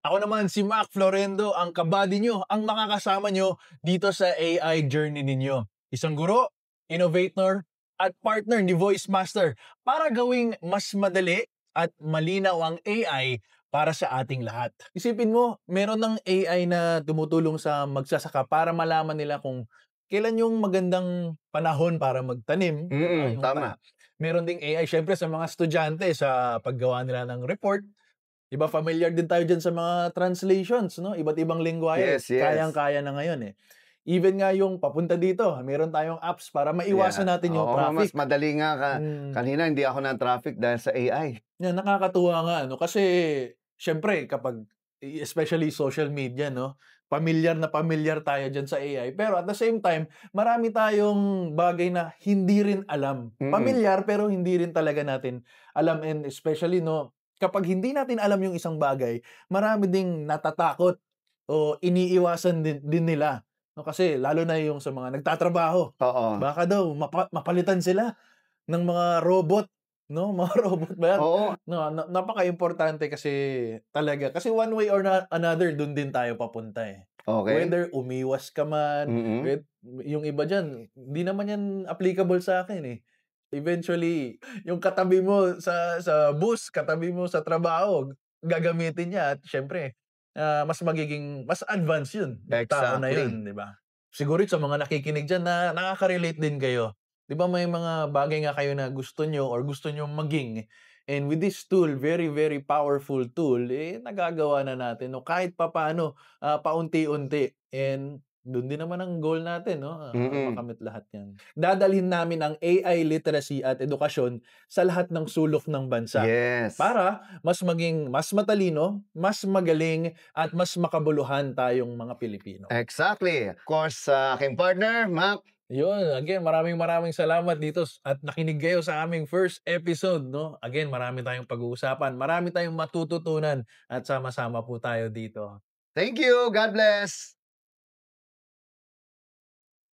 Ako naman si Mac Florendo, ang kabady nyo, ang makakasama nyo dito sa AI journey ninyo. Isang guro, innovator, at partner ni Voice Master para gawing mas madali at malinaw ang AI para sa ating lahat. Isipin mo, meron ng AI na tumutulong sa magsasaka para malaman nila kung kailan yung magandang panahon para magtanim. Diba? Tama. Meron ding AI syempre sa mga estudyante sa paggawa nila ng report. Diba familiar din tayo dyan sa mga translations, no? Iba't ibang lengguwahe. Yes, yes. Kayang-kaya na ngayon eh. Even nga yung papunta dito, meron tayong apps para maiwasan natin yung Oo, traffic. mas madali nga kanina hindi ako ng traffic dahil sa AI. Yan, nakakatuwa nga, no? Kasi, syempre, kapag, especially social media, no? Familiar na familiar tayo dyan sa AI. Pero at the same time, marami tayong bagay na hindi rin alam. Familiar, pero hindi rin talaga natin alam. And especially, no, kapag hindi natin alam yung isang bagay, marami ding natatakot o iniiwasan din nila. No, kasi lalo na yung sa mga nagtatrabaho. Oo. Baka daw mapalitan sila ng mga robot, no? Mga robot ba yan? Oo. No, napaka-importante kasi talaga. Kasi one way or another, dun din tayo papunta eh. Okay. Whether umiwas ka man, yung iba dyan, hindi naman yan applicable sa akin eh. Eventually, yung katabi mo sa bus, katabi mo sa trabaho, gagamitin niya at syempre, mas advanced yun. Tao na Exactly. yun, di ba? Siguro sa mga nakikinig dyan na nakaka-relate din kayo. Di ba may mga bagay nga kayo na gusto nyo or gusto nyo maging, and with this tool, very, very powerful tool, nagagawa na natin, no? Kahit papaano, paunti-unti. And doon din naman ang goal natin, no? Makamit lahat yan. Dadalhin namin ang AI literacy at edukasyon sa lahat ng sulok ng bansa. Yes. Para mas maging mas matalino, mas magaling, at mas makabuluhan tayong mga Pilipino. Exactly. Of course, sa aking partner, Mac. Yun, again, maraming salamat dito at nakinig kayo sa aming first episode, no? Again, marami tayong pag-uusapan, marami tayong matututunan at sama-sama po tayo dito. Thank you. God bless.